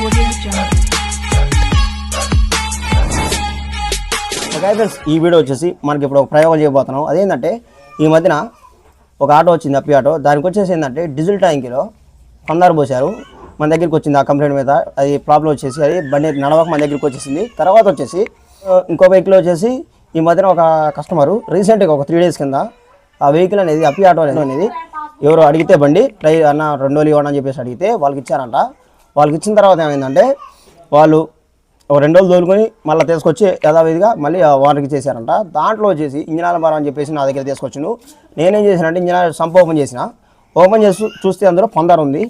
ఈ వీడియో వచ్చేసి మనకి ఇప్పుడు ఒక ప్రయోగం చేయబోతున్నాం. అదేంటంటే ఈ మధ్యన ఒక ఆటో వచ్చింది, అప్పి ఆటో. దానికి వచ్చేసి ఏంటంటే డీజిల్ ట్యాంకీలో పందారు పోసారు. మన దగ్గరికి వచ్చింది ఆ కంప్లైంట్ మీద. అది ప్రాబ్లం వచ్చేసి అది బండి నడవక మన దగ్గరికి వచ్చేసింది. తర్వాత వచ్చేసి ఇంకో వెహికల్ వచ్చేసి ఈ మధ్యన ఒక కస్టమరు రీసెంట్గా ఒక 3 days కింద ఆ వెహికల్ అనేది అప్పి ఆటో అనేది ఎవరో అడిగితే బండి అన్న 2 రోజులు ఇవ్వండి అని చెప్పేసి అడిగితే వాళ్ళకి ఇచ్చారంట. వాళ్ళకి ఇచ్చిన తర్వాత ఏమైందంటే వాళ్ళు ఒక 2 రోజులు తోలుకొని మళ్ళీ తీసుకొచ్చి యథావిధిగా మళ్ళీ వారికి చేశారంట. దాంట్లో వచ్చేసి ఇంజిన్ ఆయిల్ మారం అని చెప్పేసి నా దగ్గర తీసుకొచ్చిండు. నేనేం చేశానంటే ఇంజిన్ ఆయిల్ సంప్ ఓపెన్ చేసి చూస్తే అందులో పందారు ఉంది.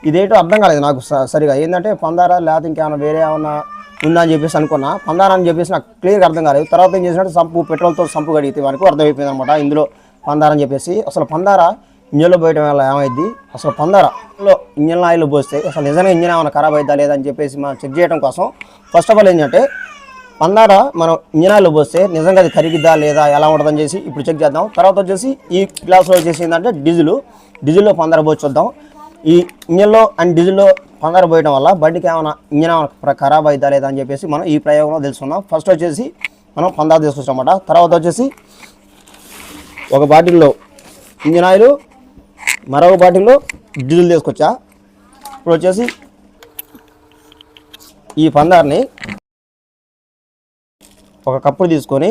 ఇదేటో అర్థం కాలేదు నాకు సరిగా. ఏంటంటే పందారా లేకపోతే ఇంకేమైనా వేరే ఏమన్నా ఉందా అని చెప్పేసి అనుకున్నా. పందారా అని చెప్పేసి నాకు క్లియర్గా అర్థం కాలేదు. తర్వాత ఏం చేసినట్టు సంపు పెట్రోల్తో సంపు కడిగితే వరకు అర్థమైపోయింది అనమాట ఇందులో పందారా అని చెప్పేసి. అసలు పందారా ఇంజన్లో పోయటం వల్ల ఏమైంది, అసలు పందారాలో ఇంజన్ ఆయిల్ పోస్తే అసలు నిజంగా ఇంజన్ ఏమైనా ఖరాబ్ అవుతా లేదా అని చెప్పేసి మనం చెక్ చేయడం కోసం ఫస్ట్ ఆఫ్ ఆల్ ఏంటంటే పందారా మనం ఇంజన్ ఆయిల్ పోస్తే నిజంగా అది కరిగిద్దా లేదా ఎలా ఉంటుందని చేసి ఇప్పుడు చెక్ చేద్దాం. తర్వాత వచ్చేసి ఈ గ్లాస్లో వచ్చేసి ఏంటంటే డీజిల్లో పందారా పోసి చూద్దాం. ఈ ఇంజన్లో అండ్ డీజిల్లో పందారా పోయడం వల్ల బండికి ఏమైనా ఇంజన్ ఏమైనా ఖరాబ్ అవుతా లేదా అని చెప్పేసి మనం ఈ ప్రయోగంలో తెలుసుకుందాం. ఫస్ట్ వచ్చేసి మనం పందారా తీసుకొచ్చామన్నమాట. తర్వాత వచ్చేసి ఒక బాటిల్లో ఇంజన్ ఆయిల్, మరొక బాటిల్లో డీజిల్ తీసుకొచ్చా. ఇప్పుడు వచ్చేసి ఈ పందార్ని ఒక కప్పుడు తీసుకొని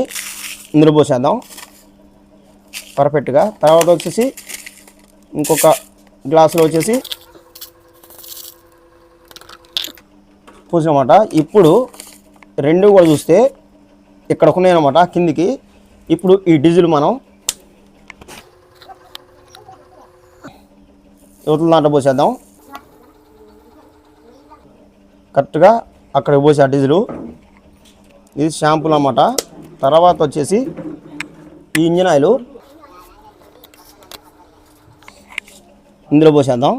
ఇందులో పోసేద్దాం పర్ఫెక్ట్గా. తర్వాత వచ్చేసి ఇంకొక గ్లాసులో వచ్చేసి పోసామన్నమాట. ఇప్పుడు రెండు కూడా చూస్తే ఇక్కడ ఉన్నాయన్నమాట కిందికి. ఇప్పుడు ఈ డీజిల్ మనం యువతల దాంట్లో పోసేద్దాం. కరెక్ట్గా అక్కడికి పోసే ఆ డీజిలు. ఇది షాంపూలు అన్నమాట. తర్వాత వచ్చేసి ఈ ఇంజిన్ ఆయిల్ ఇందులో పోసేద్దాం.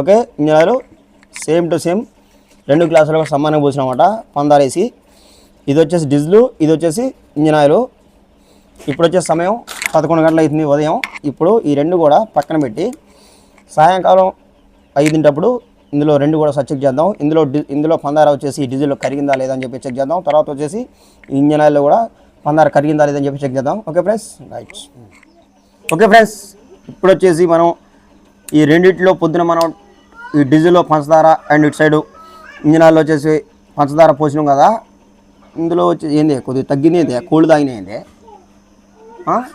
Okay, engine oil same to same 2 గ్లాసులకు సమానంగా పోసినమాట పందారేసి. ఇది వచ్చేసి డీజిల్, ఇది వచ్చేసి ఇంజిన్ ఆయిల్. ఇప్పుడు వచ్చే సమయం 11 గంటలు అవుతుంది ఉదయం. ఇప్పుడు ఈ 2 కూడా పక్కన పెట్టి సాయంకాలం 5 ఇందులో 2 కూడా చెక్ చేద్దాం. ఇందులో పందారా వచ్చేసి డీజిల్లో కరిగిందా లేదా అని చెప్పి చెక్ చేద్దాం. తర్వాత వచ్చేసి ఇంజన్ ఆయిల్లో కూడా పందారా కరిగిందా లేదని చెప్పి చెక్ చేద్దాం. Okay friends, right. Okay friends, ఇప్పుడు వచ్చేసి మనం ఈ రెండిట్లో పొద్దున మనం ఈ డీజిల్లో పంచదార అండ్ ఇటు సైడు ఇంజన్ ఆయిల్లో వచ్చేసి పంచదార పోసినాం కదా. ఇందులో వచ్చి ఏంది కొద్దిగా తగ్గింది, ఏంది కోల్డ్ తాగినాయి ఏంది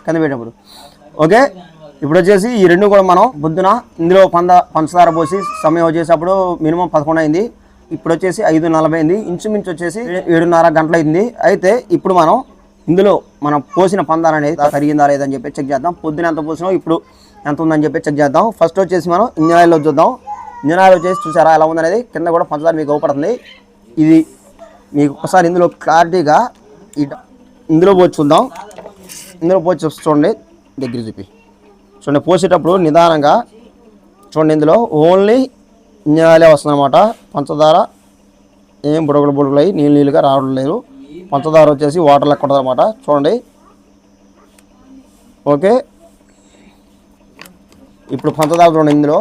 కింద పెట్టినప్పుడు. ఓకే, ఇప్పుడు వచ్చేసి ఈ 2 కూడా మనం పొద్దున ఇందులో పంచదార పోసి సమయం వచ్చేటప్పుడు మినిమం 11 అయింది. ఇప్పుడు వచ్చేసి 5:40 అయింది. ఇంచుమించు వచ్చేసి 7:30 గంటలు అయింది. అయితే ఇప్పుడు ఇందులో మనం పోసిన పందార అనేది కరిగిందా లేదని చెప్పి చెక్ చేద్దాం. పొద్దున ఎంత పోసినాం, ఇప్పుడు ఎంత ఉందని చెప్పి చెక్ చేద్దాం. ఫస్ట్ వచ్చేసి మనం ఇంజన్ ఆయిల్లో చూద్దాం. ఇంజన్ ఆయిల్ వచ్చేసి చూసారా ఎలా ఉందనేది. కింద కూడా పంచదార మీకు అవపడుతుంది. ఇది మీకు ఒకసారి ఇందులో క్లారిటీగా ఇందులో పోసి చూద్దాం. ఇందులో పోసి చూడండి, దగ్గర చూడండి. పోసేటప్పుడు నిదానంగా చూడండి. ఇందులో ఓన్లీ ఇంజన్ ఆయిలే వస్తుందన్నమాట. పంచదార ఏం బుడగలు అయ్యి నీళ్ళుగా రావడం లేదు. పంచదార వచ్చేసి వాటర్ లెక్క ఉంటుంది అన్నమాట. చూడండి. ఓకే, ఇప్పుడు పంచదార చూడండి. ఇందులో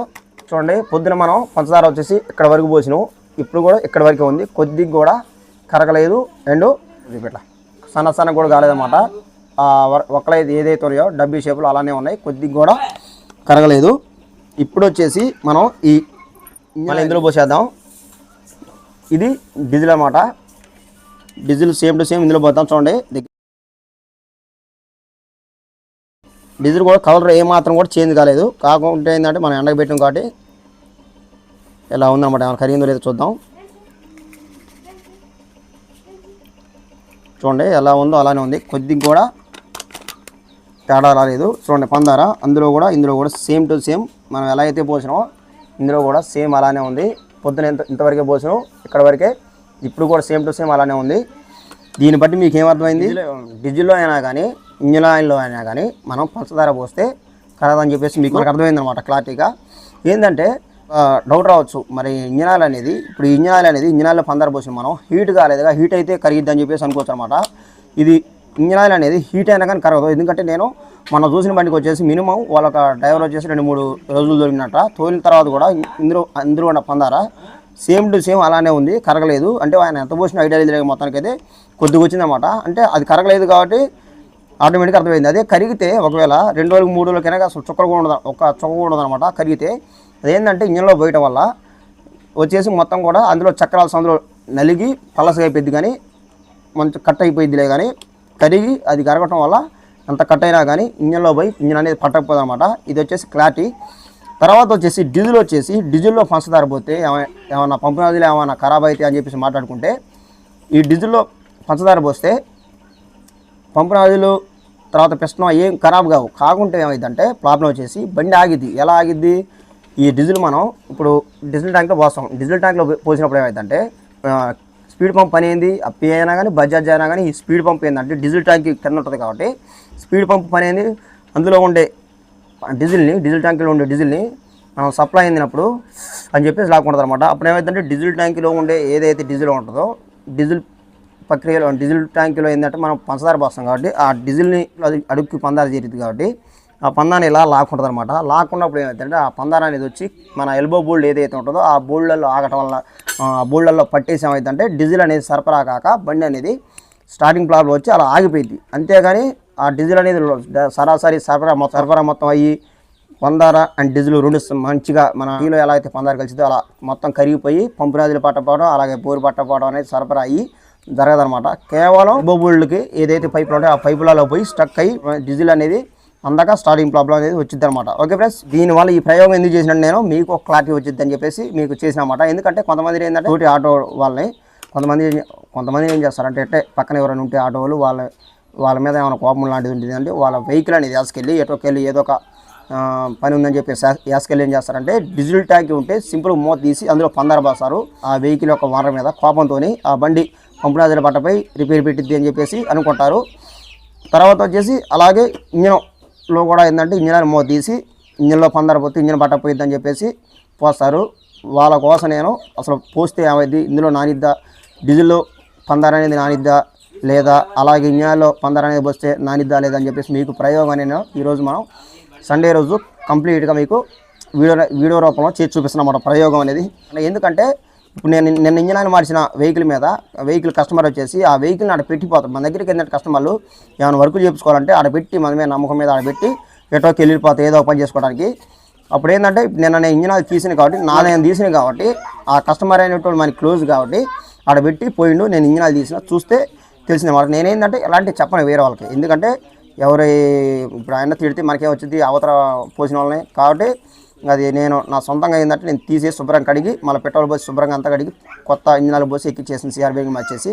చూడండి, పొద్దున మనం పంచదార వచ్చేసి ఇక్కడ వరకు పోసినాం. ఇప్పుడు కూడా ఇక్కడ వరకే ఉంది. కొద్దిగా కూడా కరగలేదు. అండ్ ఇట్లా సన్న కూడా కాలేదన్నమాట. ఒక్కలైతే ఏదైతే ఉన్నాయో డబ్బీ షేపులు అలానే ఉన్నాయి, కొద్దిగా కూడా కరగలేదు. ఇప్పుడు వచ్చేసి మనం ఈ మళ్ళీ ఇందులో పోసేద్దాం. ఇది డీజిల్ అన్నమాట. డీజిల్ సేమ్ టు సేమ్ ఇందులో పోతాం. చూడండి, డీజిల్ కూడా కలర్ ఏమాత్రం కూడా చేంజ్ కాలేదు. కాకుంటే ఏంటంటే మనం ఎండకు పెట్టాం కాబట్టి ఇలా ఉందన్నమాట. ఏమైనా కరిగిందో లేదో చూద్దాం. చూడండి ఎలా ఉందో అలానే ఉంది. కొద్దిగా కూడా తేడా రాలేదు. చూడండి పందార ఇందులో కూడా సేమ్ టు సేమ్ మనం ఎలా అయితే పోసినామో ఇందులో కూడా సేమ్ అలానే ఉంది. పొద్దున ఇంతవరకే పోసినాం, ఇక్కడ వరకే. ఇప్పుడు కూడా సేమ్ టు సేమ్ అలానే ఉంది. దీన్ని బట్టి మీకు ఏమర్థమైంది, డీజిల్లో అయినా కానీ ఇంజిన్ ఆయిల్లో అయినా కానీ మనం పంచదార పోస్తే కలదని చెప్పేసి మీకు అర్థమైంది అనమాట క్లారిటీగా. ఏంటంటే డౌట్ రావచ్చు, మరి ఇంజిన్ ఆయిల్ అనేది ఇప్పుడు ఇంజిన్ ఆయిల్లో పంచదార పోసిన మనం హీట్ కాలేదుగా, హీట్ అయితే కరిగిద్దని చెప్పేసి అనుకోవచ్చు అనమాట. ఇది ఇంజిన్ ఆయిల్ అనేది హీట్ అయినా కానీ కరగదు. ఎందుకంటే నేను మనం చూసిన బండికి వచ్చేసి మినిమం వాళ్ళ డ్రైవర్ వచ్చేసి 2-3 రోజులు తోలినట్ట. తోలిన తర్వాత కూడా ఇందులో ఉన్న పందార సేమ్ టు సేమ్ అలానే ఉంది, కరగలేదు. అంటే ఆయన ఎంత పోసిన ఐడియా లేదు, మొత్తానికి అయితే కొద్దిగా వచ్చిందన్నమాట. అంటే అది కరగలేదు కాబట్టి ఆటోమేటిక్గా అర్థమైంది. అదే కరిగితే ఒకవేళ 2 రోజులకు 3 రోజులకైనా అసలు చుక్కలు కూడా ఉండదు, ఒక చుక్క కూడా ఉండదన్నమాట. కరిగితే అదేంటంటే ఇంజన్లో పోయటం వల్ల వచ్చేసి మొత్తం కూడా అందులో చక్రాల సందులో నలిగి పలసగా అయిపోయింది, కానీ మంచి కట్ అయిపోయిద్దిలే. కానీ కరిగి అది కరగటం వల్ల అంత కట్ అయినా కానీ ఇంజన్లో పోయి ఇంజన్ అనేది పట్టకపోదు అనమాట. ఇది వచ్చేసి క్లారిటీ. తర్వాత వచ్చేసి డీజిల్లో పంచదార పోతే ఏమన్నా పంపు నదిలో ఏమన్నా ఖరాబ్ అయితే అని చెప్పేసి మాట్లాడుకుంటే, ఈ డీజిల్లో పంచదార పోస్తే పంపు నదిలో తర్వాత పిస్టన్ ఏం ఖరాబ్ కాకుంటే ఏమైందంటే ప్రాబ్లం వచ్చేసి బండి ఆగిద్ది. ఎలా ఆగిద్ది? ఈ డీజిల్ మనం ఇప్పుడు డీజిల్ ట్యాంక్లో పోస్తాం. డీజిల్ ట్యాంక్లో పోసినప్పుడు ఏమైందంటే స్పీడ్ పంప్ పని ఏంది, అప్పి అయినా కానీ బజాజ్ అయినా కానీ ఈ స్పీడ్ పంప్ ఏంటంటే డీజిల్ ట్యాంక్ కింద ఉంటుంది కాబట్టి స్పీడ్ పంప్ పని ఏంది, అందులో ఉండే డీజిల్ ట్యాంక్లో ఉండే డీజిల్ని మనం సప్లై అయినప్పుడు అని చెప్పేసి లాక్కుంటుంది అనమాట. అప్పుడు ఏమైందంటే డీజిల్ ట్యాంక్లో ఉండే ఏదైతే డీజిల్ ఉంటుందో డీజిల్ ప్రక్రియలో డీజిల్ ట్యాంక్లో ఏంటంటే మనం పంచదార పోస్తాం కాబట్టి ఆ డీజిల్ని అడుక్కి పందార చేరుతుంది కాబట్టి ఆ పందాన్ని ఇలా లాక్కుంటుంది అనమాట. లాక్కున్నప్పుడు ఏమైందంటే ఆ పందార అనేది వచ్చి మన ఎల్బో బోల్డ్ ఏదైతే ఉంటుందో ఆ బోల్డ్లలో ఆగటం వల్ల ఆ బోల్డ్లలో పట్టేసి ఏమైందంటే డీజిల్ అనేది సరఫరా కాక బండి అనేది స్టార్టింగ్ ప్రాబ్లం వచ్చి అలా ఆగిపోయింది. అంతేగాని ఆ డీజిల్ అనేది సరాసరి సరఫరా మొత్తం అయ్యి పందార అండ్ డీజిల్ రెండు మంచిగా మన టీలో ఎలా అయితే పందార కలిసిందో అలా మొత్తం కరిగిపోయి పంపు నదులు పట్టకపోవడం అలాగే బోరు పట్టకపోవడం అనేది సరఫరా అయ్యి జరగదనమాట. కేవలం బోబుళ్ళకి ఏదైతే పైపులు ఉంటాయో ఆ పైపులలో పోయి స్టక్ అయ్యి డీజిల్ అనేది అందాక స్టార్టింగ్ ప్రాబ్లం అనేది వచ్చింది అనమాట. ఓకే ఫ్రెండ్స్, దీనివల్ల ఈ ప్రయోగం ఎందుకు చేసినట్టు నేను మీకు ఒక క్లారిటీ వచ్చింది అని చెప్పేసి మీకు చేసిన అనమాట. ఎందుకంటే కొంతమంది ఏంటంటే తోటి ఆటో వాళ్ళని కొంతమంది ఏం చేస్తారంటే అంటే పక్కన ఎవరైనా ఉంటే ఆటో వాళ్ళు వాళ్ళ మీద ఏమైనా కోపం లాంటిది ఉంటుంది అంటే వాళ్ళ వెహికల్ అనేది వేసుకెళ్ళి ఎటోకెళ్ళి ఏదో ఒక పని ఉందని చెప్పేసి వేసుకెళ్ళి ఏం చేస్తారంటే డీజిల్ ట్యాంక్ ఉంటే సింపుల్ మూత తీసి అందులో పందార పోస్తారు. ఆ వెహికల్ యొక్క ఓనర్ మీద కోపంతో ఆ బండి పంపు నదుల పట్టపై రిపేర్ పెట్టిద్ది అని చెప్పేసి అనుకుంటారు. తర్వాత వచ్చేసి అలాగే ఇంజన్లో కూడా ఏంటంటే ఇంజన్ మూత తీసి ఇంజన్లో పందార పోతే ఇంజన్ పట్టకపోయిద్ది అని చెప్పేసి పోస్తారు. వాళ్ళ కోసం నేను అసలు పోస్తే ఏమైంది, ఇందులో నానిద్దా, డీజిల్లో పందార అనేది నానిద్దా లేదా, అలాగే ఇంజన్లో పందార అనేది పోస్తే నానిద్దా లేదా అని చెప్పేసి మీకు ప్రయోగం నేను ఈరోజు మనం సండే రోజు కంప్లీట్గా మీకు వీడియో రూపంలో చేసి చూపిస్తున్నమాట ప్రయోగం అనేది. ఎందుకంటే ఇప్పుడు నేను ఇంజన్ ఆయిల్ మార్చిన వెహికల్ కస్టమర్ వచ్చేసి ఆ వెహికల్ని ఆడ పెట్టిపోతారు. మన దగ్గరికి ఏంటంటే కస్టమర్లు ఏమైనా వర్క్ చేయించుకోవాలంటే ఆడ పెట్టి మన మీద నమ్మకం మీద ఆడ పెట్టి ఎటోకి వెళ్ళిపోతాయి ఏదో పని చేసుకోవడానికి. అప్పుడు ఏంటంటే నేను ఇంజన్ ఆయిల్ తీసిన కాబట్టి నేను తీసిన కాబట్టి ఆ కస్టమర్ అయినటువంటి మనకి క్లోజ్ కాబట్టి ఆడ పెట్టి పోయిండు, నేను ఇంజన్ ఆయిల్ తీసిన చూస్తే తెలిసింది మాట. నేనేంటంటే ఎలాంటివి చెప్పను వేరే వాళ్ళకి, ఎందుకంటే ఇప్పుడు ఆయన తిడితే మనకే వచ్చింది అవతల పోసిన వాళ్ళని కాబట్టి అది నేను నా సొంతంగా ఏంటంటే నేను తీసేసి శుభ్రంగా కడిగి మళ్ళీ పెట్రోల్ పోసి శుభ్రంగా అంతా కడిగి కొత్త ఇంజనాలు పోసి ఎక్కిచ్చేసిన సిఆర్బీకి మార్చేసి.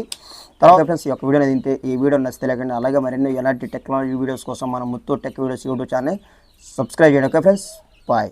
తర్వాత ఫ్రెండ్స్ ఈ యొక్క వీడియో తింటే ఈ వీడియో నచ్చితే లేకండి, అలాగే మరిన్ని ఎలాంటి టెక్నాలజీ వీడియోస్ కోసం మన Muthoot tech videos YouTube channel subscribe చేయండి. Okay friends, bye.